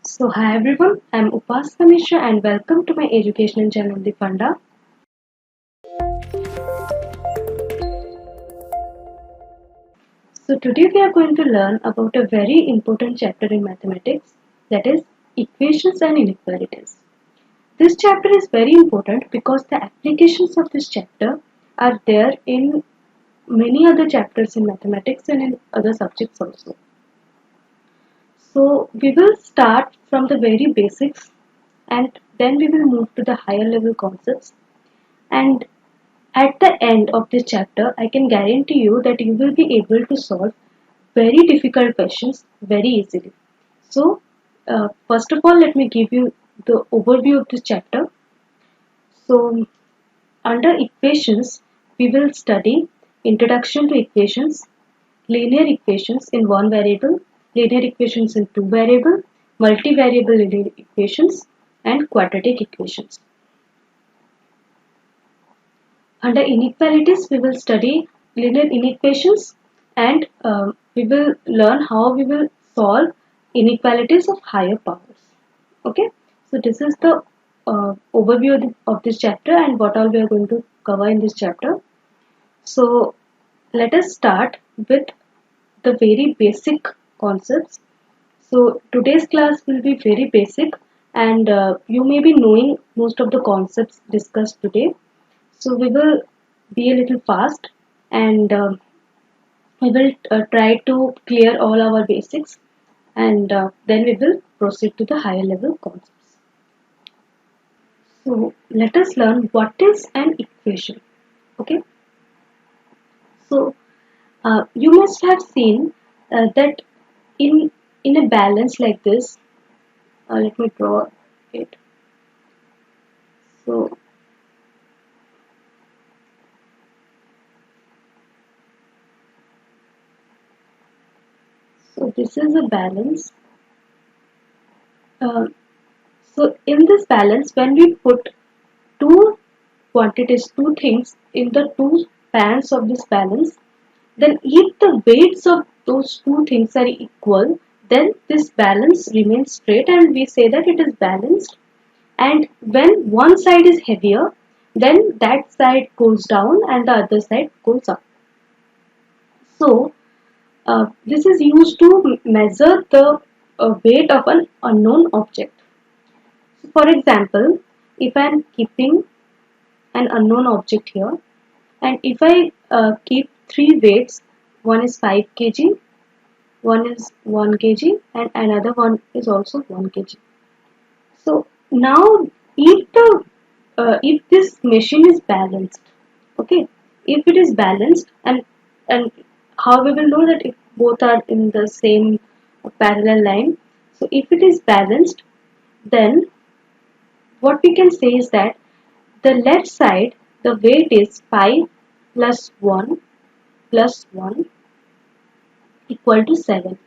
So hi everyone, I am Upasana Mishra and welcome to my educational channel The Funda. So today we are going to learn about a very important chapter in mathematics, that is equations and inequalities. This chapter is very important because the applications of this chapter are there in many other chapters in mathematics and in other subjects also. So we will start from the very basics and then we will move to the higher level concepts, and at the end of this chapter I can guarantee you that you will be able to solve very difficult questions very easily. So first of all, let me give you the overview of this chapter. So under equations we will study introduction to equations, linear equations in one variable, linear equations in two variable, multivariable linear equations and quadratic equations. Under inequalities, we will study linear inequations, and we will learn how we will solve inequalities of higher powers. Okay, so this is the overview of this chapter and what all we are going to cover in this chapter. So let us start with the very basic concepts. So today's class will be very basic, and you may be knowing most of the concepts discussed today. So we will be a little fast, and we will try to clear all our basics, and then we will proceed to the higher level concepts. So let us learn what is an equation. Okay. So you must have seen that in a balance like this, let me draw it. So this is a balance. Uh, so in this balance, when we put two quantities, two things in the two pans of this balance, then if the weights of those two things are equal, then this balance remains straight and we say that it is balanced. And when one side is heavier, then that side goes down and the other side goes up. So this is used to measure the weight of an unknown object. So for example, if I am keeping an unknown object here, and if I keep three weights, one is 5 kg, one is 1 kg, and another one is also 1 kg. So now if this machine is balanced, okay, if it is balanced, and how we will know that if both are in the same parallel line. So if it is balanced, then what we can say is that the left side, the weight is 5 plus 1 plus 1 equal to 7.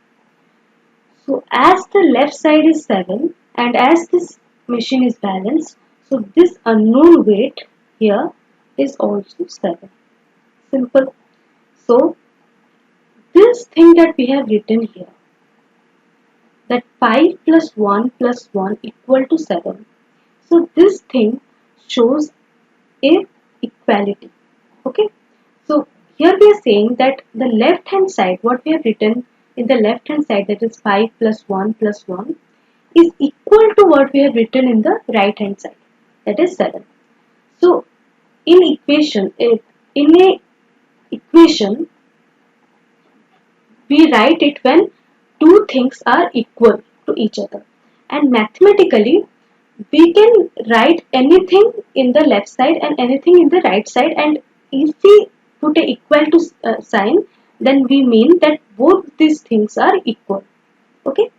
So as the left side is 7 and as this machine is balanced, so this unknown weight here is also 7. Simple. So this thing that we have written here, that 5 plus 1 plus 1 equal to 7. So this thing shows a equality. Okay. So here we are saying that the left hand side, what we have written in the left hand side, that is 5 plus 1 plus 1, is equal to what we have written in the right hand side, that is 7. So in a equation we write it when two things are equal to each other, and mathematically we can write anything in the left side and anything in the right side, and if we put a equal to sign, then we mean that both these things are equal. Okay,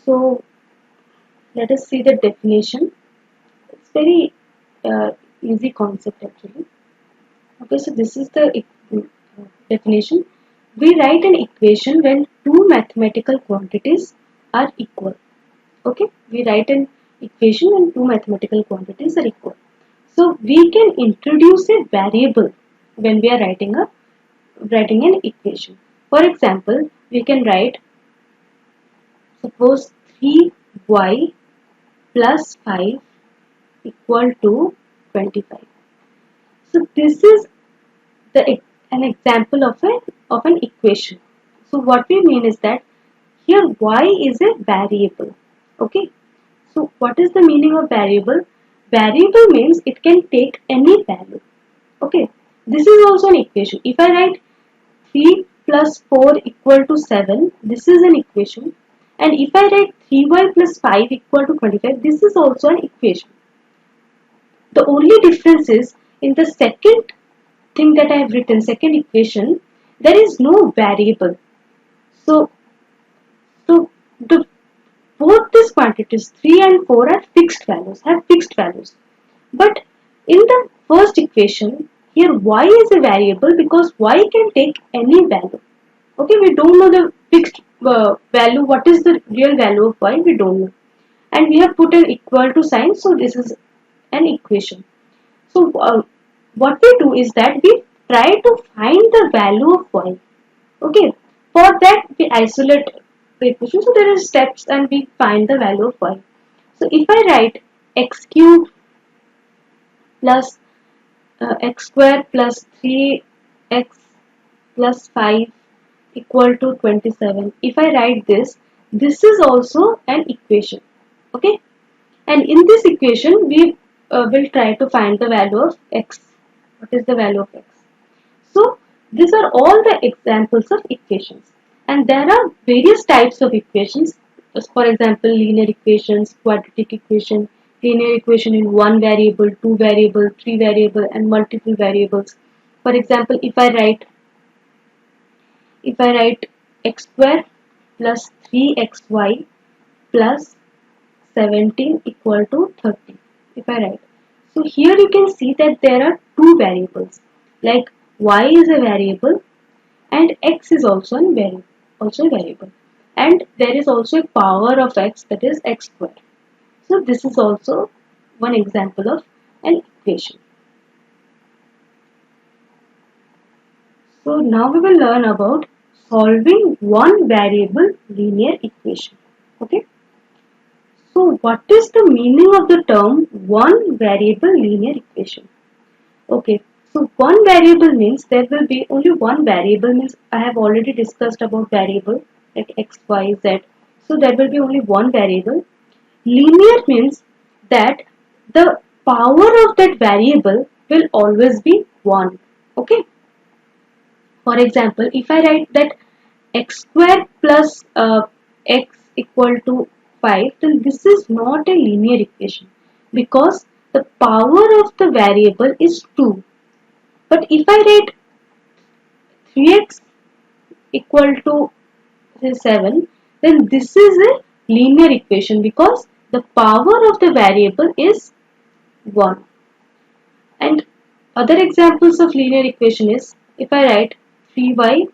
so let us see the definition. It's very easy concept actually. Okay, so this is the definition. We write an equation when two mathematical quantities are equal. Okay, we write an equation when two mathematical quantities are equal. So we can introduce a variable when we are writing an equation. For example, we can write, suppose 3y plus 5 equal to 25. So this is an example of an equation. So what we mean is that here y is a variable. Okay. So what is the meaning of variable? Variable means it can take any value. Okay. This is also an equation. If I write 3 plus 4 equal to 7, this is an equation. And if I write 3y plus 5 equal to 25, this is also an equation. The only difference is in the second thing that I have written, second equation, there is no variable. So, so the both these quantities 3 and 4 are fixed values, have fixed values. But in the first equation, here y is a variable because y can take any value. Okay, we don't know the fixed value, what is the real value of y, we don't know. And we have put an equal to sign, so this is an equation. So what we do is that we try to find the value of y. Okay, for that we isolate the equation. So there are steps and we find the value of y. So if I write x cube plus x square plus 3x plus 5 equal to 27. If I write this, this is also an equation. Okay, and in this equation we will try to find the value of x. What is the value of x? So these are all the examples of equations, and there are various types of equations. For example, linear equations, quadratic equation, linear equation in one variable, two variable, three variable, and multiple variables. For example, if I write x square plus 3xy plus 17 equal to 30. If I write, so here you can see that there are two variables, like y is a variable and x is also a variable, and there is also a power of x, that is x square. So this is also one example of an equation. So now we will learn about solving one variable linear equation. Okay. So what is the meaning of the term one variable linear equation? Okay, so one variable means there will be only one variable, means I have already discussed about variable like x, y, z. So there will be only one variable. Linear means that the power of that variable will always be 1. Okay. For example, if I write that x square plus x equal to 5, then this is not a linear equation because the power of the variable is 2. But if I write 3x equal to say 7, then this is a linear equation because the power of the variable is 1. And other examples of linear equation is, if I write 3y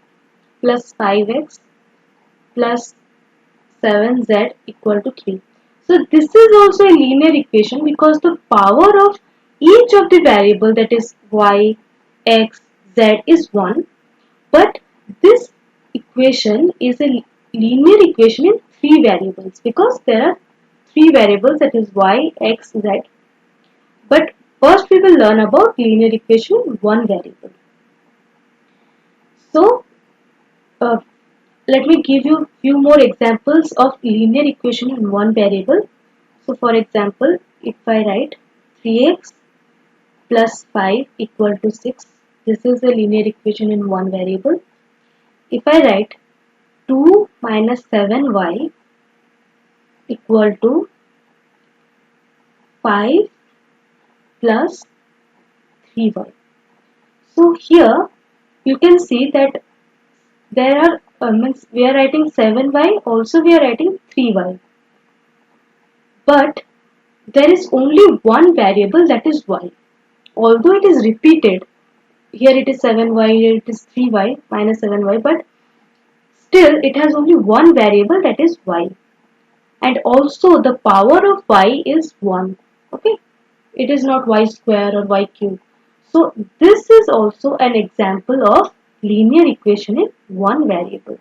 plus 5x plus 7z equal to 3. So this is also a linear equation because the power of each of the variable, that is y, x, z, is 1. But this equation is a linear equation in three variables because there are three variables, that is y, x, z. But first we will learn about linear equation in one variable. So uh, let me give you few more examples of linear equation in one variable. So for example, if I write 3x plus 5 equal to 6, this is a linear equation in one variable. If I write 2 minus 7y equal to 5 plus 3y. So here you can see that there are means we are writing 7y, also we are writing 3y. But there is only one variable, that is y. Although it is repeated, here it is 7y, here it is 3y minus 7y, but still it has only one variable, that is y. And also the power of y is 1. Okay. it is not y square or y cube. So this is also an example of linear equation in one variable.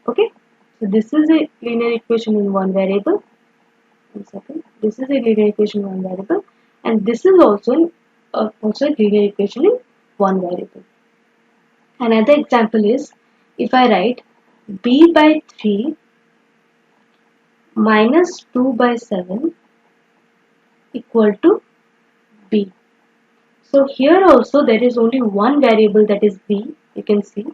Okay, so this is a linear equation in one variable. One second. This is a linear equation in one variable, and this is also a linear equation in one variable. Another example is if I write b by 3 minus 2 by 7 equal to b. So here also there is only one variable, that is b, you can see.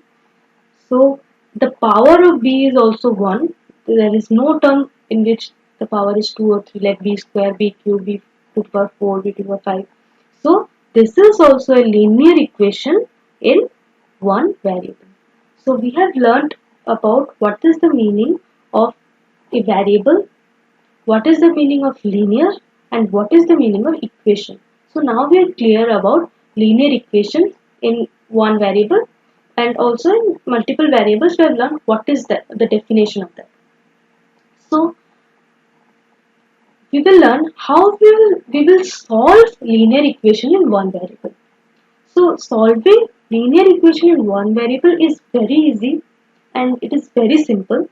So the power of b is also 1. There is no term in which the power is 2 or 3 like b square, b cube, b to the power 4, b to the power 5. So this is also a linear equation in one variable. So we have learnt about what is the meaning of a variable, what is the meaning of linear, and what is the meaning of equation. So now we are clear about linear equation in one variable, and also in multiple variables we have learned what is the definition of that. So we will learn how we will solve linear equation in one variable. So solving linear equation in one variable is very easy and it is very simple.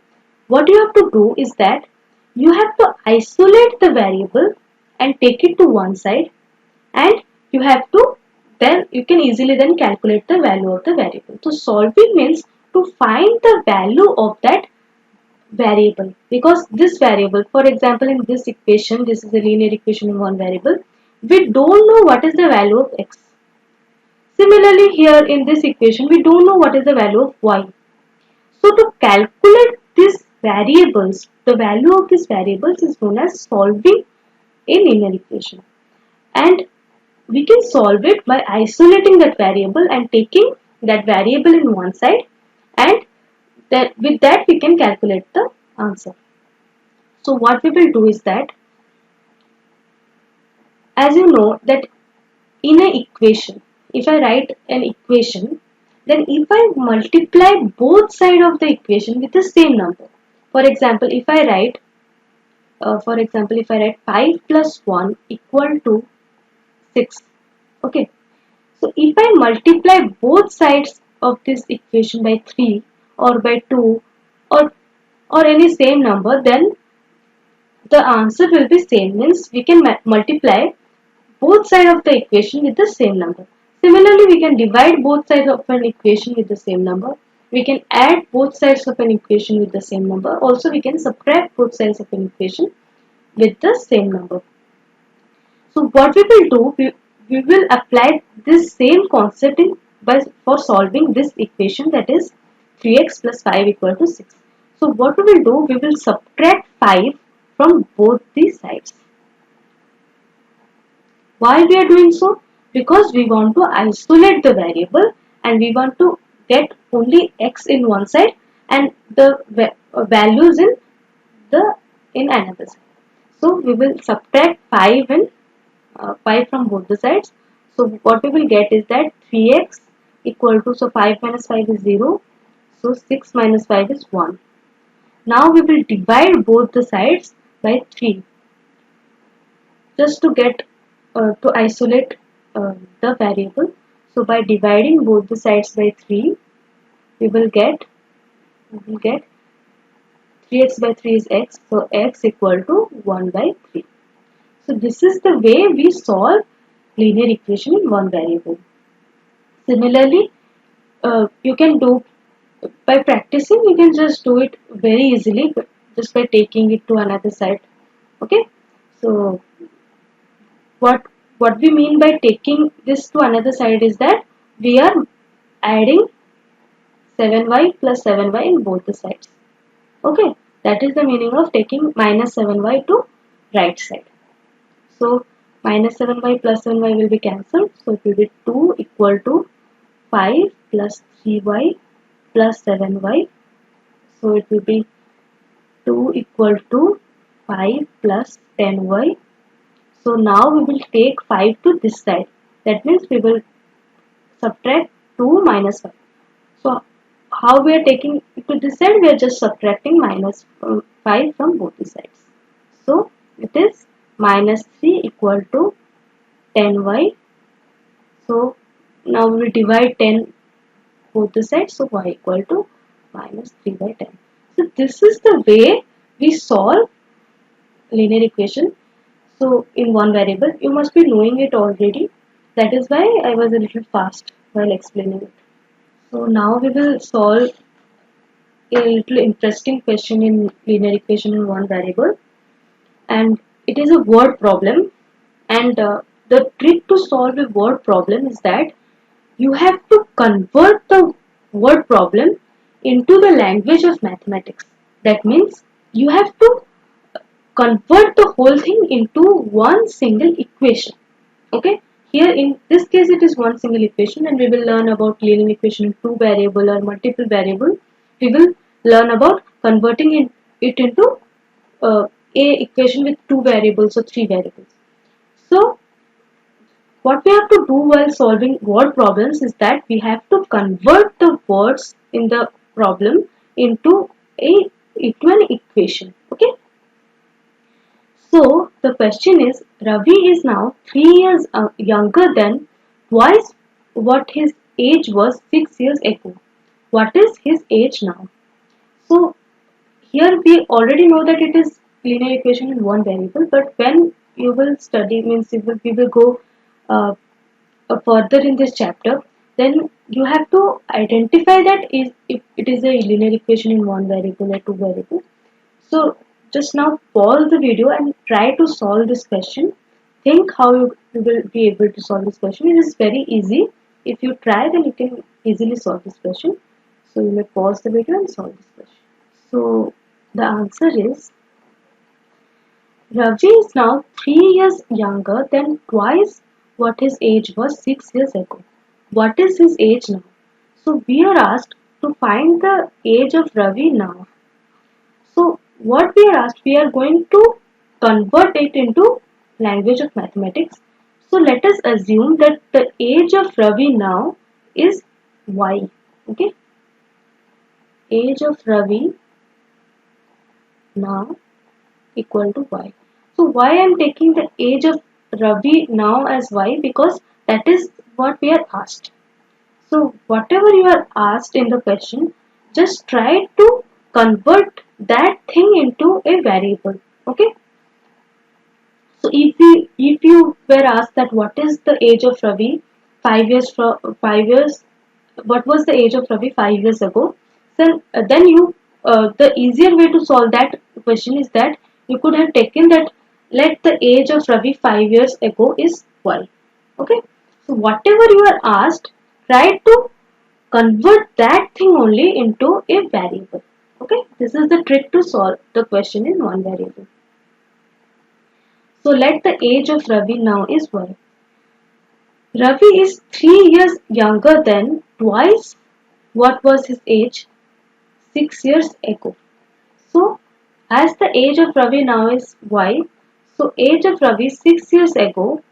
What you have to do is that you have to isolate the variable and take it to one side, and you have to then you can easily then calculate the value of the variable. So solving means to find the value of that variable, because this variable, for example in this equation, this is a linear equation in one variable, we don't know what is the value of x. Similarly, here in this equation, we don't know what is the value of y. So to calculate these variables, the value of these variables is known as solving a linear equation. And we can solve it by isolating that variable and taking that variable in one side, and with that we can calculate the answer. So what we will do is that, as you know that in an equation, if I write an equation, then if I multiply both sides of the equation with the same number, for example, if I write 5 plus 1 equal to 6. Okay. So if I multiply both sides of this equation by 3 or by 2 or any same number, then the answer will be same. Means we can multiply both sides of the equation with the same number. Similarly, we can divide both sides of an equation with the same number. We can add both sides of an equation with the same number. Also, we can subtract both sides of an equation with the same number. So what we will do, we will apply this same concept for solving this equation, that is 3x plus 5 equal to 6. So what we will do, we will subtract 5 from both the sides. Why we are doing so? Because we want to isolate the variable and we want to get only x in one side and the values in another side. So we will subtract 5 from both the sides. So what we will get is that 3x equal to, so 5 minus 5 is 0. So 6 minus 5 is 1. Now we will divide both the sides by 3 just to get to isolate the variable. So by dividing both the sides by 3, we will get 3x by 3 is x, so x equal to 1 by 3. So this is the way we solve linear equation in one variable. Similarly, you can do by practicing, you can just do it very easily just by taking it to another side. Okay, so what we mean by taking this to another side is that we are adding 7y plus 7y in both the sides. Okay, that is the meaning of taking minus 7y to right side. So minus 7y plus 7y will be cancelled. So it will be 2 equal to 5 plus 3y plus 7y. So it will be 2 equal to 5 plus 10y. So now we will take 5 to this side. That means we will subtract 2 minus 5. So how we are taking it to this side? We are just subtracting minus 5 from both the sides. So it is minus 3 equal to 10y. So now we will divide 10 both the sides, so y equal to minus 3 by 10. So this is the way we solve linear equation. So in one variable, you must be knowing it already. That is why I was a little fast while explaining it. So now we will solve a little interesting question in linear equation in one variable, and it is a word problem. And the trick to solve a word problem is that you have to convert the word problem into the language of mathematics. That means you have to convert the whole thing into one single equation. Okay, here in this case it is one single equation, and we will learn about linear equation in two variable or multiple variable. We will learn about converting it into a equation with two variables or three variables. So what we have to do while solving word problems is that we have to convert the words in the problem into into an equation. Okay. So the question is, Ravi is now 3 years younger than twice what his age was 6 years ago. What is his age now? So here we already know that it is linear equation in one variable, but when you will study, means we will go uh, further in this chapter, then you have to identify that is if it is a linear equation in one variable or two variable. So just now pause the video and try to solve this question. Think how you will be able to solve this question. It is very easy. If you try, then you can easily solve this question. So you may pause the video and solve this question. So the answer is, Ravi is now 3 years younger than twice what his age was 6 years ago. What is his age now? So we are asked to find the age of Ravi now. So what we are asked, we are going to convert it into language of mathematics. So let us assume that the age of Ravi now is y. Okay, age of Ravi now equal to y. So why I am taking the age of Ravi now as y? Because that is what we are asked. So whatever you are asked in the question, just try to convert that thing into a variable. Okay. So if you were asked that what is the age of Ravi 5 years from 5 years, what was the age of Ravi 5 years ago? Then you the easier way to solve that question is that you could have taken that, let the age of Ravi 5 years ago is y. Okay. So whatever you are asked, try to convert that thing only into a variable. Okay. This is the trick to solve the question in one variable. So let the age of Ravi now is y. Ravi is 3 years younger than twice what was his age 6 years ago. So as the age of Ravi now is y, so age of Ravi 6 years ago,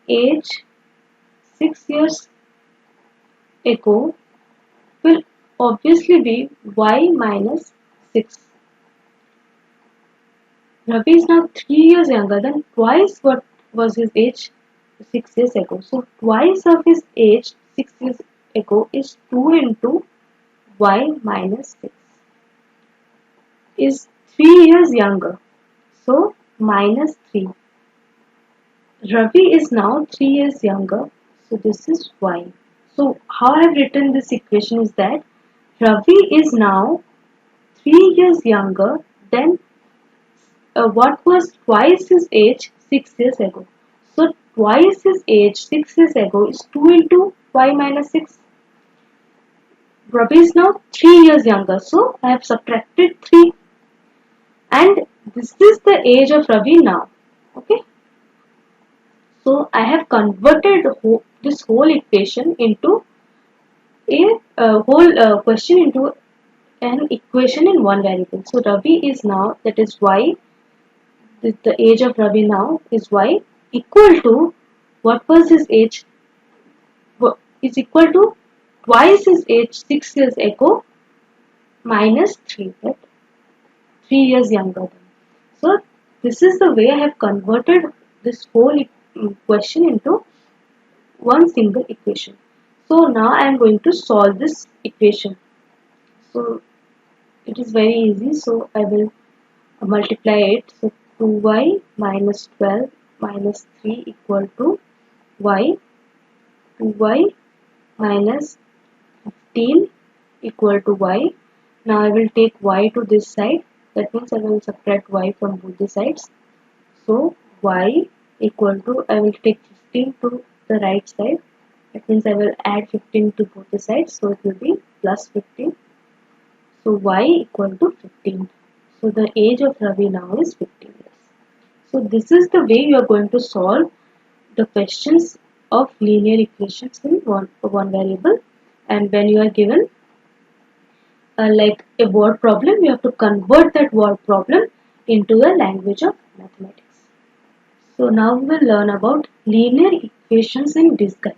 age 6 years ago will obviously be y minus 6. Ravi is now 3 years younger than twice what was his age 6 years ago. So twice of his age 6 years ago is 2 into y minus 6 is 3 years younger. So minus 3. Ravi is now 3 years younger. So this is y. So how I have written this equation is that Ravi is now 3 years younger than what was twice his age 6 years ago. So twice his age 6 years ago is 2 into y minus 6. Ravi is now 3 years younger. So I have subtracted 3, and this is the age of Ravi now. Okay. So I have converted this whole equation into a whole question into an equation in one variable. So Ravi is now, that is y, the age of Ravi now is y, equal to what was his age, is equal to twice his age 6 years ago minus 3, right? 3 years younger than. So this is the way I have converted this whole question into one single equation. So now I am going to solve this equation. So it is very easy. So I will multiply it. So 2y minus 12 minus 3 equal to y. 2y minus 15 equal to y. Now I will take y to this side. That means I will subtract y from both the sides. So y equal to, I will take 15 to the right side. That means I will add 15 to both the sides. So it will be plus 15. So y equal to 15. So the age of Ravi now is 15 years. So this is the way you are going to solve the questions of linear equations in one variable. And when you are given like a word problem, you have to convert that word problem into a language of mathematics. So now we will learn about linear equations in disguise.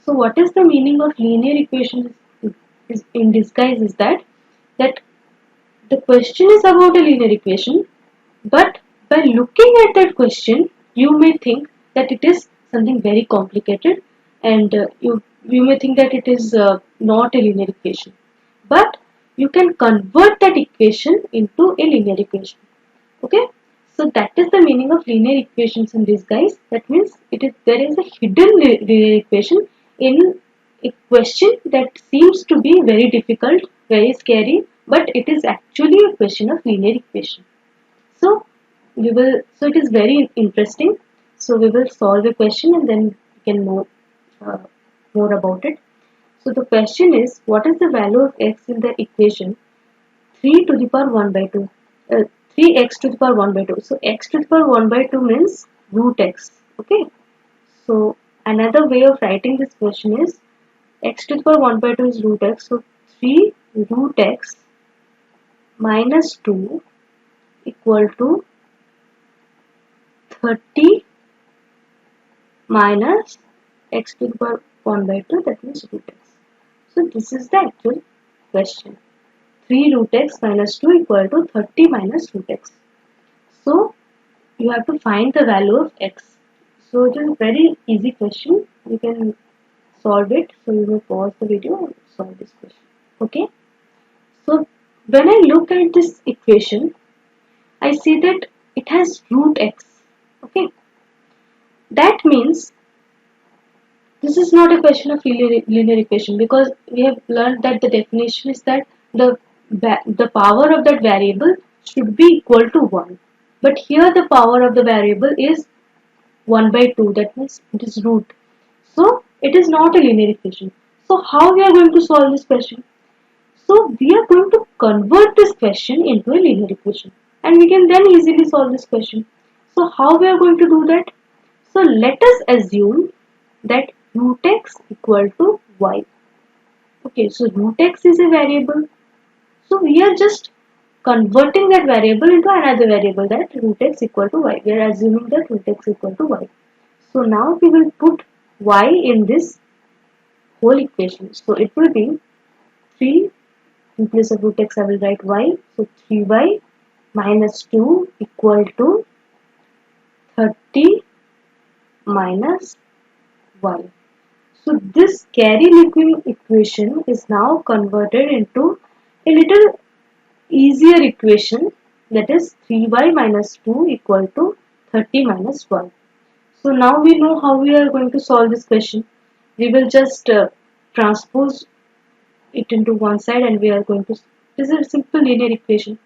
So what is the meaning of linear equations in disguise is that the question is about a linear equation, but by looking at that question, you may think that it is something very complicated, and you may think that it is not a linear equation. But you can convert that equation into a linear equation. Okay, so that is the meaning of linear equations in disguise. That means there is a hidden linear equation in a question that seems to be very difficult, very scary, but it is actually a question of linear equation. So so it is very interesting. So we will solve a question and then we can know uh, more about it. So the question is, what is the value of x in the equation 3 to the power 1 by 2? 3x to the power 1 by 2. So x to the power 1 by 2 means root x. Okay. So another way of writing this question is x to the power 1 by 2 is root x. So 3 root x minus 2 equal to 30 minus x to the power 1 by 2, that means root x. So this is the actual question. 3 root x minus 2 equal to 30 minus root x. So you have to find the value of x. So it is a very easy question. You can solve it. So you will pause the video and solve this question. Okay. So when I look at this equation, I see that it has root x. Okay. That means this is not a question of linear equation, because we have learned that the definition is that the power of that variable should be equal to 1. But here the power of the variable is 1 by 2, that means it is root. So it is not a linear equation. So how we are going to solve this question? So we are going to convert this question into a linear equation, and we can then easily solve this question. So how we are going to do that? So let us assume that root x equal to y. Okay, so root x is a variable. So we are just converting that variable into another variable, that root x equal to y. We are assuming that root x equal to y. So now we will put y in this whole equation. So it will be 3, in place of root x I will write y. So 3y minus 2 equal to 30 minus y. So this Cary-Lewin equation is now converted into a little easier equation, that is 3y minus 2 equal to 30 minus y. So now we know how we are going to solve this question. We will just transpose it into one side, and we are going to, this is a simple linear equation.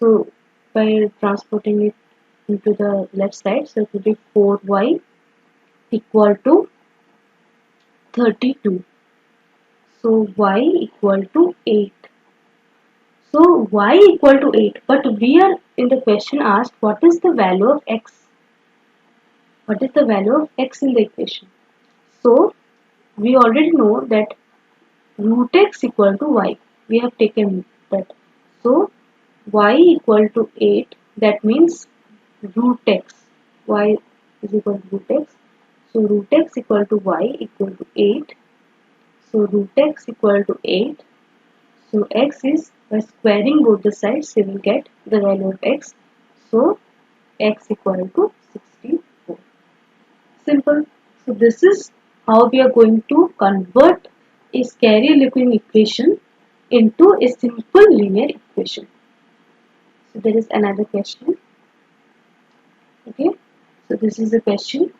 So by transporting it into the left side, so it will be 4y equal to 32. So y equal to 8. So y equal to 8, but we are in the question asked what is the value of x? What is the value of x in the equation? So we already know that root x equal to y. We have taken that. So y equal to 8, that means root x. Y is equal to root x. So root x equal to y equal to 8. So root x equal to 8. So x is, by squaring both the sides, we will get the value of x. So x equal to 64. Simple. So this is how we are going to convert a scary looking equation into a simple linear equation. So there is another question. Okay. So this is the question.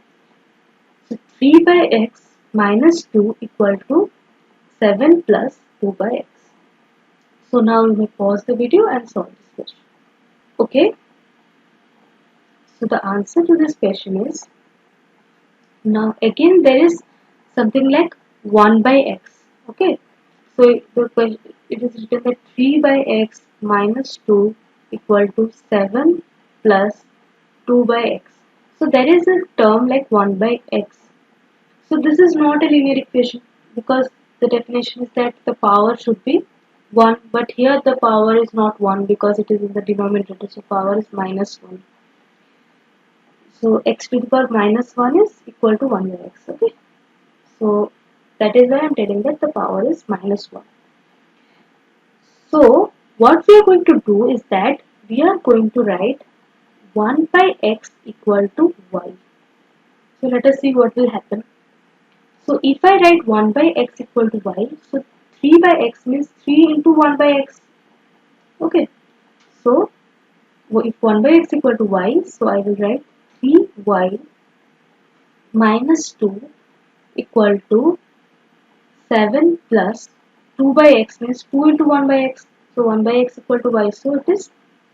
So 3 by x minus 2 equal to 7 plus 2 by x. So now you may pause the video and solve this question. Okay. So the answer to this question is, now again there is something like 1 by x. Okay. So the question, it is written that 3 by x minus 2 equal to 7 plus 2 by x. So there is a term like 1 by x. So this is not a linear equation because the definition is that the power should be 1, but here the power is not 1 because it is in the denominator, so power is minus 1. So x to the power minus 1 is equal to 1 by x. Okay. So that is why I am telling that the power is minus 1. So what we are going to do is that we are going to write 1 by x equal to y. So let us see what will happen. So if I write 1 by x equal to y, so 3 by x means 3 into 1 by x. Okay. So if 1 by x equal to y, so I will write 3y minus 2 equal to 7 plus 2 by x means 2 into 1 by x. So 1 by x equal to y, so it is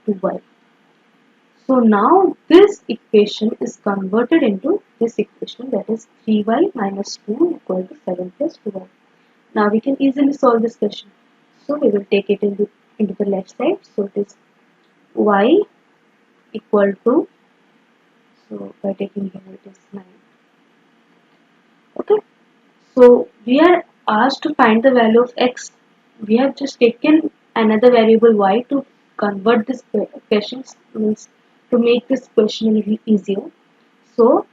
2y. So now this equation is converted into this equation, that is 3y minus 2 equal to 7 plus 2y. Now we can easily solve this question. So we will take it into the left side. So it is y equal to, so by taking here it is 9. Okay. So we are asked to find the value of x. We have just taken another variable y to convert this question, means to make this question a little easier. So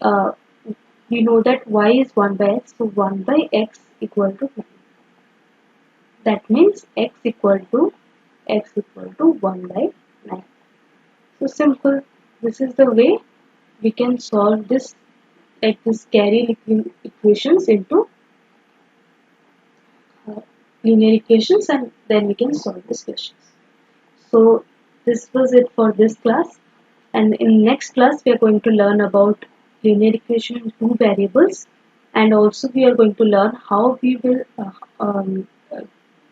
uh, we know that y is 1 by x, so 1 by x equal to 9. That means x equal to 1 by 9. So simple. This is the way we can solve this, like this scary equations into linear equations, and then we can solve these questions. So this was it for this class, and in next class we are going to learn about linear equation in two variables, and also we are going to learn how we will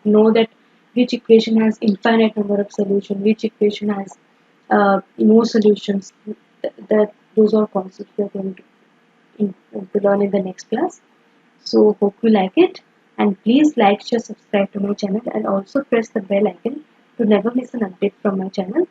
know that which equation has infinite number of solutions, which equation has no solutions. That those are concepts we are going to learn in the next class. So hope you like it, and please like, share, subscribe to my channel, and also press the bell icon to never miss an update from my channel.